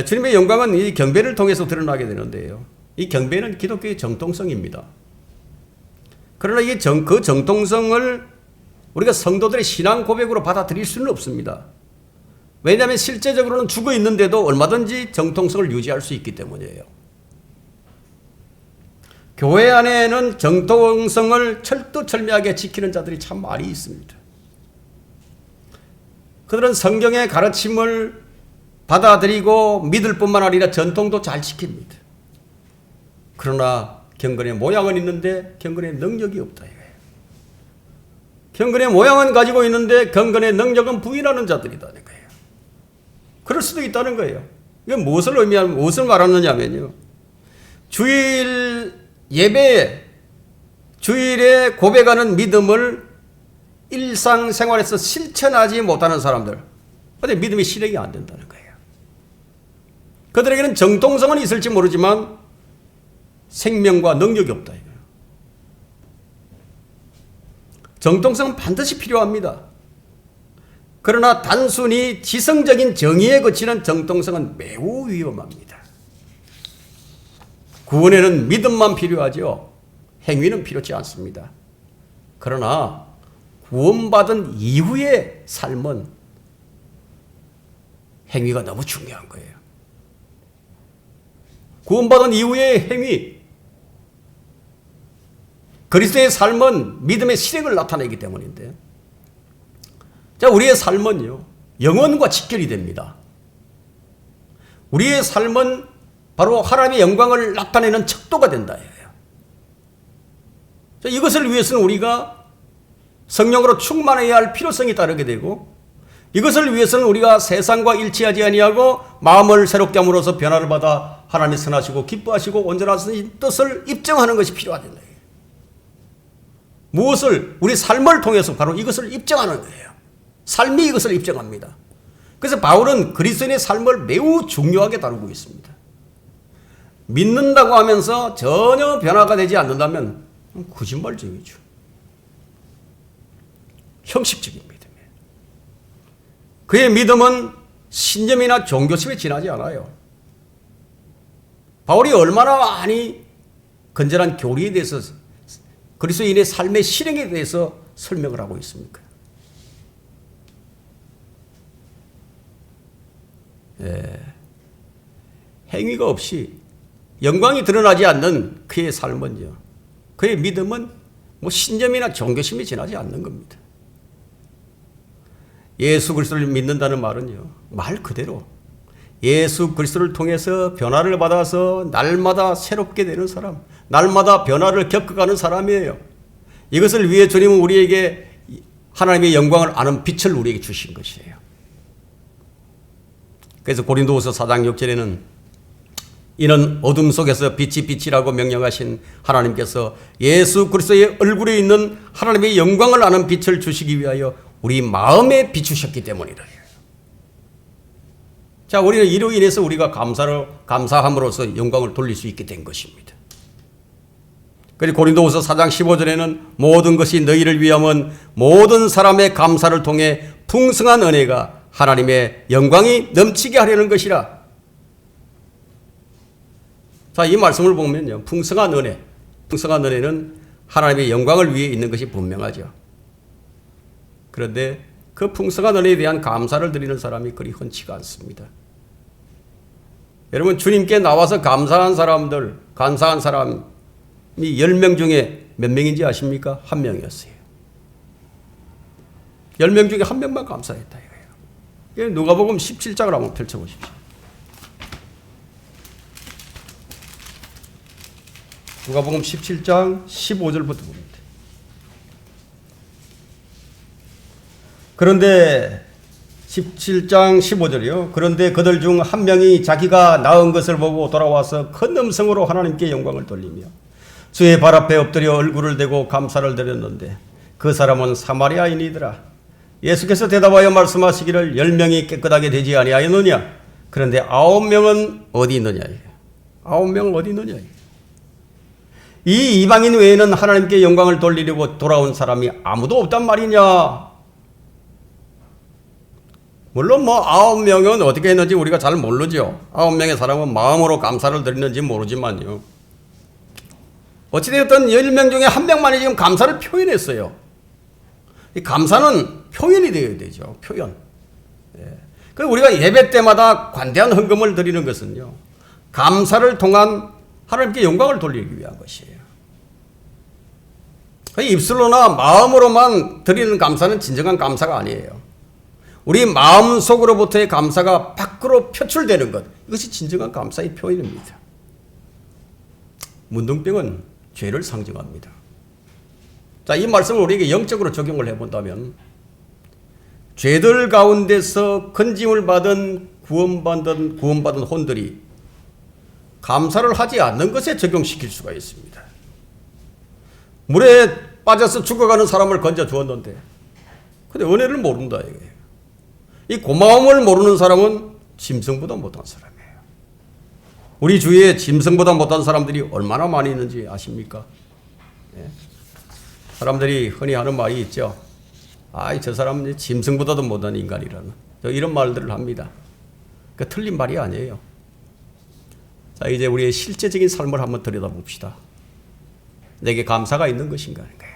주님의 영광은 이 경배를 통해서 드러나게 되는데요. 이 경배는 기독교의 정통성입니다. 그러나 이게 그 정통성을 우리가 성도들의 신앙 고백으로 받아들일 수는 없습니다. 왜냐하면 실제적으로는 죽어 있는데도 얼마든지 정통성을 유지할 수 있기 때문이에요. 교회 안에는 정통성을 철두철미하게 지키는 자들이 참 많이 있습니다. 그들은 성경의 가르침을 받아들이고 믿을 뿐만 아니라 전통도 잘 지킵니다. 그러나 경건의 모양은 있는데 경건의 능력이 없다 이거예요. 경건의 모양은 가지고 있는데 경건의 능력은 부인하는 자들이라는 거예요. 그럴 수도 있다는 거예요. 이게 무엇을 말하느냐면요. 주일 예배에 주일에 고백하는 믿음을 일상생활에서 실천하지 못하는 사람들, 근데 믿음이 실행이 안 된다는 거예요. 그들에게는 정통성은 있을지 모르지만 생명과 능력이 없다 이거예요. 정통성은 반드시 필요합니다. 그러나 단순히 지성적인 정의에 그치는 정통성은 매우 위험합니다. 구원에는 믿음만 필요하죠. 행위는 필요치 않습니다. 그러나 구원받은 이후의 삶은 행위가 너무 중요한 거예요. 구원받은 이후의 행위, 그리스도의 삶은 믿음의 실행을 나타내기 때문인데, 자, 우리의 삶은요, 영혼과 직결이 됩니다. 우리의 삶은 바로 하나님의 영광을 나타내는 척도가 된다. 자, 이것을 위해서는 우리가 성령으로 충만해야 할 필요성이 따르게 되고, 이것을 위해서는 우리가 세상과 일치하지 아니하고 마음을 새롭게 함으로써 변화를 받아 하나님이 선하시고 기뻐하시고 온전하신 뜻을 입증하는 것이 필요하다. 무엇을? 우리 삶을 통해서 바로 이것을 입증하는 거예요. 삶이 이것을 입증합니다. 그래서 바울은 그리스도인의 삶을 매우 중요하게 다루고 있습니다. 믿는다고 하면서 전혀 변화가 되지 않는다면 거짓말쟁이죠. 형식적인 믿음이에요. 그의 믿음은 신념이나 종교심에 지나지 않아요. 바울이 얼마나 많이 건전한 교리에 대해서, 그리스도인의 삶의 실행에 대해서 설명을 하고 있습니까? 행위가 없이 영광이 드러나지 않는 그의 삶은요, 그의 믿음은 뭐 신념이나 종교심이 지나지 않는 겁니다. 예수 그리스도를 믿는다는 말은요, 말 그대로 예수 그리스도를 통해서 변화를 받아서 날마다 새롭게 되는 사람, 날마다 변화를 겪어가는 사람이에요. 이것을 위해 주님은 우리에게 하나님의 영광을 아는 빛을 우리에게 주신 것이에요. 그래서 고린도후서 4장 6절에는 이는 어둠 속에서 빛이 빛이라고 명령하신 하나님께서 예수 그리스도의 얼굴에 있는 하나님의 영광을 아는 빛을 주시기 위하여 우리 마음에 비추셨기 때문이라. 자, 우리는 이로 인해서 우리가 감사함으로써 영광을 돌릴 수 있게 된 것입니다. 그리고 고린도후서 4장 15절에는 모든 것이 너희를 위함은 모든 사람의 감사를 통해 풍성한 은혜가 하나님의 영광이 넘치게 하려는 것이라. 자, 이 말씀을 보면요, 풍성한 은혜는 하나님의 영광을 위해 있는 것이 분명하죠. 그런데 그 풍성한 은혜에 대한 감사를 드리는 사람이 그리 흔치가 않습니다. 여러분, 주님께 나와서 감사한 사람이 10명 중에 몇 명인지 아십니까? 1명이었어요. 10명 중에 1명만 감사했다 이거예요. 누가복음 17장을 한번 펼쳐보십시오. 누가복음 17장 15절부터 봅니다. 그런데 17장 15절이요. 그런데 그들 중 한 명이 자기가 낳은 것을 보고 돌아와서 큰 음성으로 하나님께 영광을 돌리며 주의 발 앞에 엎드려 얼굴을 대고 감사를 드렸는데 그 사람은 사마리아인이더라. 예수께서 대답하여 말씀하시기를 10명이 깨끗하게 되지 아니하였느냐? 그런데 9명은 어디 있느냐? 9명은 어디 있느냐? 이 이방인 외에는 하나님께 영광을 돌리려고 돌아온 사람이 아무도 없단 말이냐? 물론 9명은 어떻게 했는지 우리가 잘 모르죠. 9명의 사람은 마음으로 감사를 드리는지 모르지만요. 어찌되었든 10명 중에 1명만이 지금 감사를 표현했어요. 이 감사는 표현이 되어야 되죠. 표현. 그래서 우리가 예배 때마다 관대한 헌금을 드리는 것은요, 감사를 통한 하나님께 영광을 돌리기 위한 것이에요. 입술로나 마음으로만 드리는 감사는 진정한 감사가 아니에요. 우리 마음속으로부터의 감사가 밖으로 표출되는 것, 이것이 진정한 감사의 표현입니다. 문둥병은 죄를 상징합니다. 자, 이 말씀을 우리에게 영적으로 적용을 해본다면 죄들 가운데서 건짐을 받은 구원받은 혼들이 감사를 하지 않는 것에 적용시킬 수가 있습니다. 물에 빠져서 죽어가는 사람을 건져 주었는데 근데 은혜를 모른다 이거예요. 이 고마움을 모르는 사람은 짐승보다 못한 사람이에요. 우리 주위에 짐승보다 못한 사람들이 얼마나 많이 있는지 아십니까? 네. 사람들이 흔히 하는 말이 있죠. 저 사람은 짐승보다도 못한 인간이라는 이런 말들을 합니다. 그 틀린 말이 아니에요. 자, 이제 우리의 실제적인 삶을 한번 들여다봅시다. 내게 감사가 있는 것인가 하는 거예요.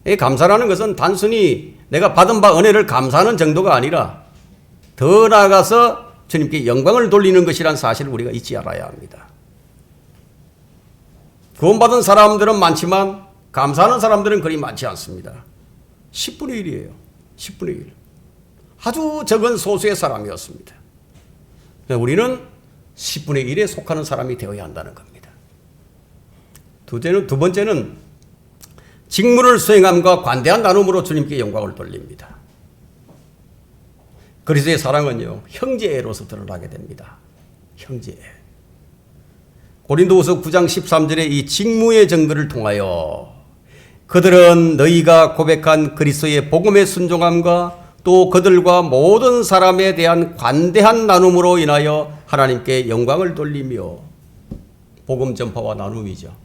이 감사라는 것은 단순히 내가 받은 바 은혜를 감사하는 정도가 아니라 더 나아가서 주님께 영광을 돌리는 것이라는 사실을 우리가 잊지 않아야 합니다. 구원받은 사람들은 많지만 감사하는 사람들은 그리 많지 않습니다. 10분의 1이에요. 10분의 1. 아주 적은 소수의 사람이었습니다. 우리는 10분의 1에 속하는 사람이 되어야 한다는 겁니다. 두 번째는 직무를 수행함과 관대한 나눔으로 주님께 영광을 돌립니다. 그리스도의 사랑은요, 형제애로서 드러나게 됩니다. 형제애. 고린도후서 9장 13절에 이 직무의 증거를 통하여 그들은 너희가 고백한 그리스도의 복음의 순종함과 또 그들과 모든 사람에 대한 관대한 나눔으로 인하여 하나님께 영광을 돌리며, 복음 전파와 나눔이죠.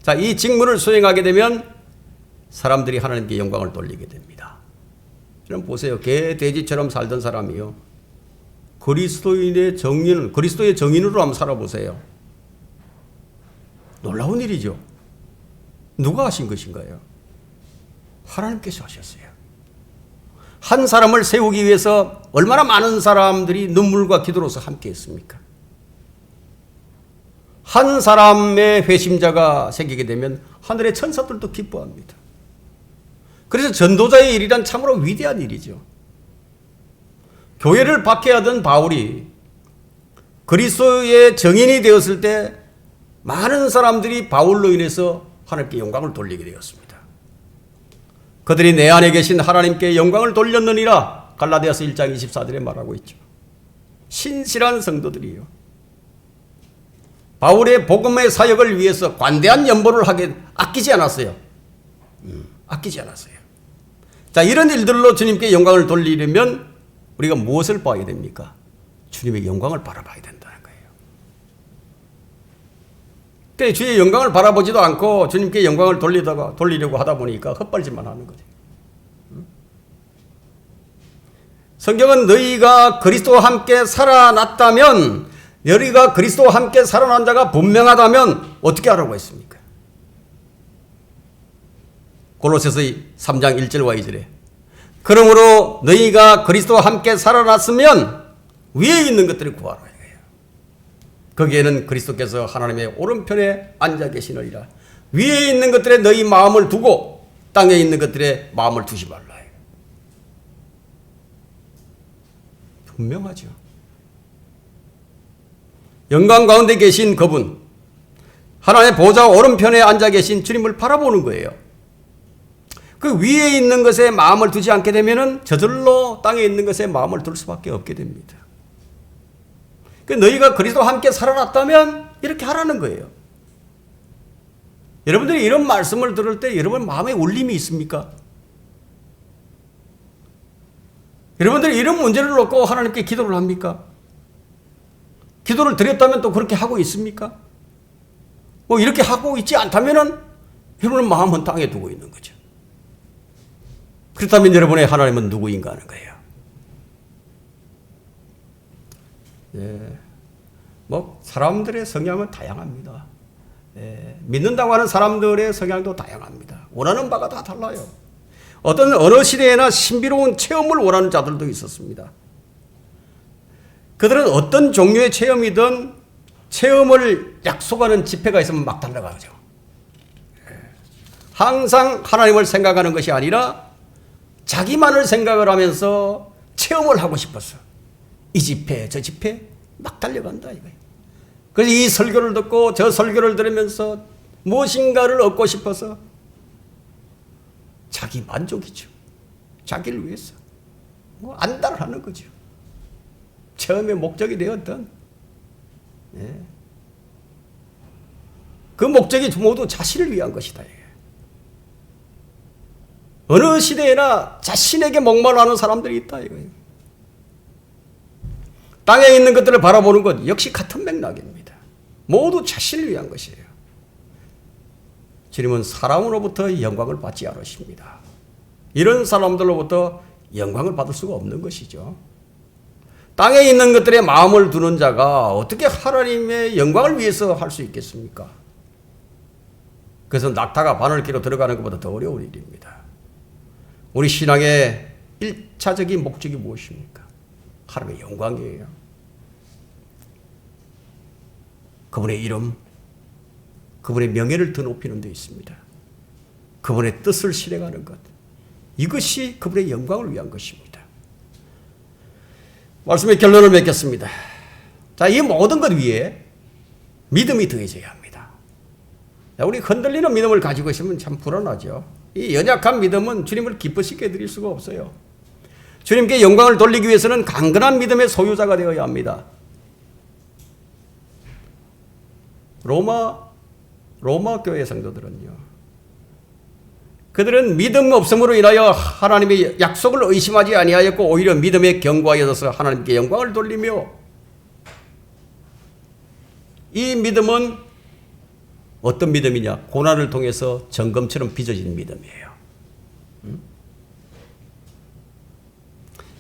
자, 이 직무를 수행하게 되면 사람들이 하나님께 영광을 돌리게 됩니다. 여러분 보세요. 개, 돼지처럼 살던 사람이요, 그리스도의 정인으로 한번 살아보세요. 놀라운 일이죠. 누가 하신 것인가요? 하나님께서 하셨어요. 한 사람을 세우기 위해서 얼마나 많은 사람들이 눈물과 기도로서 함께 했습니까? 한 사람의 회심자가 생기게 되면 하늘의 천사들도 기뻐합니다. 그래서 전도자의 일이란 참으로 위대한 일이죠. 교회를 박해하던 바울이 그리스도의 정인이 되었을 때 많은 사람들이 바울로 인해서 하나님께 영광을 돌리게 되었습니다. 그들이 내 안에 계신 하나님께 영광을 돌렸느니라, 갈라디아서 1장 24절에 말하고 있죠. 신실한 성도들이요, 바울의 복음의 사역을 위해서 관대한 연보를 아끼지 않았어요. 아끼지 않았어요. 자, 이런 일들로 주님께 영광을 돌리려면 우리가 무엇을 봐야 됩니까? 주님의 영광을 바라봐야 된다는 거예요. 근데 주의 영광을 바라보지도 않고 주님께 영광을 돌리려고 하다 보니까 헛발질만 하는 거죠. 성경은 너희가 그리스도와 함께 살아났다면, 너희가 그리스도와 함께 살아난 자가 분명하다면 어떻게 하라고 했습니까? 골로새서 3장 1절과 2절에 그러므로 너희가 그리스도와 함께 살아났으면 위에 있는 것들을 구하라. 거기에는 그리스도께서 하나님의 오른편에 앉아 계시느니라. 위에 있는 것들에 너희 마음을 두고 땅에 있는 것들에 마음을 두지 말라. 분명하죠. 영광 가운데 계신 그분, 하나님의 보좌 오른편에 앉아 계신 주님을 바라보는 거예요. 그 위에 있는 것에 마음을 두지 않게 되면은 저절로 땅에 있는 것에 마음을 둘 수밖에 없게 됩니다. 그 너희가 그리스도와 함께 살아났다면 이렇게 하라는 거예요. 여러분들이 이런 말씀을 들을 때 여러분 마음에 울림이 있습니까? 여러분들이 이런 문제를 놓고 하나님께 기도를 합니까? 기도를 드렸다면 또 그렇게 하고 있습니까? 뭐 이렇게 하고 있지 않다면은 여러분은 마음은 땅에 두고 있는 거죠. 그렇다면 여러분의 하나님은 누구인가 하는 거예요. 예. 뭐 사람들의 성향은 다양합니다. 예. 믿는다고 하는 사람들의 성향도 다양합니다. 원하는 바가 다 달라요. 어느 시대에나 신비로운 체험을 원하는 자들도 있었습니다. 그들은 어떤 종류의 체험이든 체험을 약속하는 집회가 있으면 막 달려가죠. 항상 하나님을 생각하는 것이 아니라 자기만을 생각을 하면서 체험을 하고 싶었어. 이 집회, 저 집회 막 달려간다 이거예요. 그래서 이 설교를 듣고 저 설교를 들으면서 무엇인가를 얻고 싶어서 자기 만족이죠. 자기를 위해서 안달을 하는 거죠. 체험의 목적이 되었던 그 목적이 모두 자신을 위한 것이다. 어느 시대에나 자신에게 목말라하는 사람들이 있다 이거예요. 땅에 있는 것들을 바라보는 것 역시 같은 맥락입니다. 모두 자신을 위한 것이에요. 주님은 사람으로부터 영광을 받지 않으십니다. 이런 사람들로부터 영광을 받을 수가 없는 것이죠. 땅에 있는 것들에 마음을 두는 자가 어떻게 하나님의 영광을 위해서 할 수 있겠습니까? 그래서 낙타가 바늘기로 들어가는 것보다 더 어려운 일입니다. 우리 신앙의 1차적인 목적이 무엇입니까? 하나님의 영광이에요. 그분의 이름, 그분의 명예를 더 높이는 데 있습니다. 그분의 뜻을 실행하는 것. 이것이 그분의 영광을 위한 것입니다. 말씀의 결론을 맺겠습니다. 자, 이 모든 것 위에 믿음이 더해져야 합니다. 자, 우리 흔들리는 믿음을 가지고 있으면 참 불안하죠. 이 연약한 믿음은 주님을 기쁘시게 드릴 수가 없어요. 주님께 영광을 돌리기 위해서는 강건한 믿음의 소유자가 되어야 합니다. 로마 교회 성도들은요, 그들은 믿음 없음으로 인하여 하나님의 약속을 의심하지 아니하였고 오히려 믿음에 견고하여져서 하나님께 영광을 돌리며, 이 믿음은 어떤 믿음이냐? 고난을 통해서 정금처럼 빚어진 믿음이에요.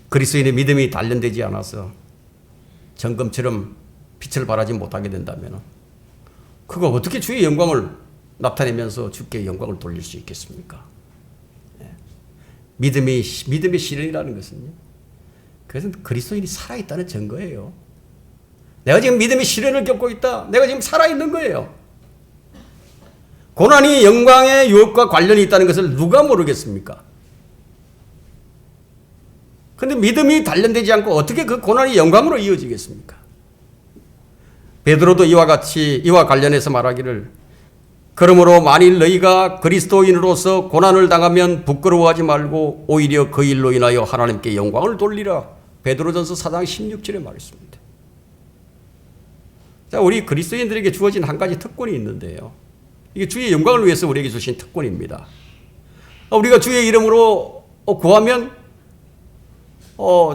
그리스도인의 믿음이 단련되지 않아서 정금처럼 빛을 발하지 못하게 된다면 그거 어떻게 주의 영광을 나타내면서 주께 영광을 돌릴 수 있겠습니까? 믿음의 실현이라는 것은요, 그것은 그리스도인이 살아있다는 증거예요. 내가 지금 믿음의 실현을 겪고 있다. 내가 지금 살아있는 거예요. 고난이 영광의 유업과 관련이 있다는 것을 누가 모르겠습니까? 그런데 믿음이 단련되지 않고 어떻게 그 고난이 영광으로 이어지겠습니까? 베드로도 이와 관련해서 말하기를, 그러므로 만일 너희가 그리스도인으로서 고난을 당하면 부끄러워하지 말고 오히려 그 일로 인하여 하나님께 영광을 돌리라. 베드로전서 4장 16절에 말했습니다. 자, 우리 그리스도인들에게 주어진 한 가지 특권이 있는데요, 이게 주의 영광을 위해서 우리에게 주신 특권입니다. 우리가 주의 이름으로 구하면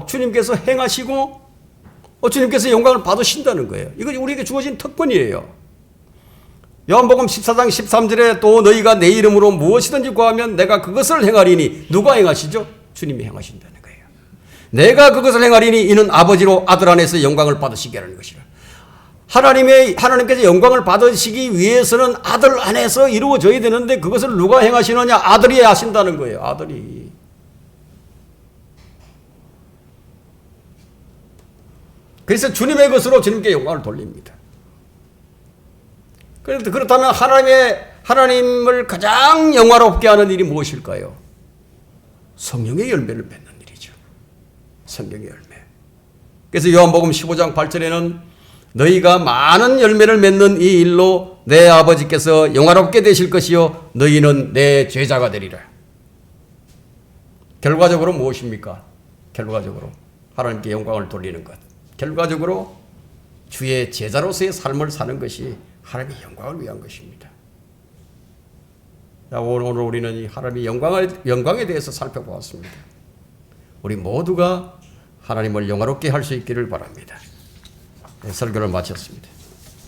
주님께서 행하시고 주님께서 영광을 받으신다는 거예요. 이거 우리에게 주어진 특권이에요. 요한복음 14장 13절에 또 너희가 내 이름으로 무엇이든지 구하면 내가 그것을 행하리니, 누가 행하시죠? 주님이 행하신다는 거예요. 내가 그것을 행하리니 이는 아버지로 아들 안에서 영광을 받으시게 하는 것이라. 하나님께서 영광을 받으시기 위해서는 아들 안에서 이루어져야 되는데 그것을 누가 행하시느냐? 아들이 하신다는 거예요. 아들이. 그래서 주님의 것으로 주님께 영광을 돌립니다. 그렇다면 하나님을 가장 영화롭게 하는 일이 무엇일까요? 성령의 열매를 맺는 일이죠. 성령의 열매. 그래서 요한복음 15장 8절에는 너희가 많은 열매를 맺는 이 일로 내 아버지께서 영화롭게 되실 것이요 너희는 내 제자가 되리라. 결과적으로 무엇입니까? 결과적으로 하나님께 영광을 돌리는 것. 결과적으로 주의 제자로서의 삶을 사는 것이 하나님의 영광을 위한 것입니다. 오늘 우리는 이 하나님의 영광에 대해서 살펴보았습니다. 우리 모두가 하나님을 영화롭게 할 수 있기를 바랍니다. 네, 설교를 마쳤습니다.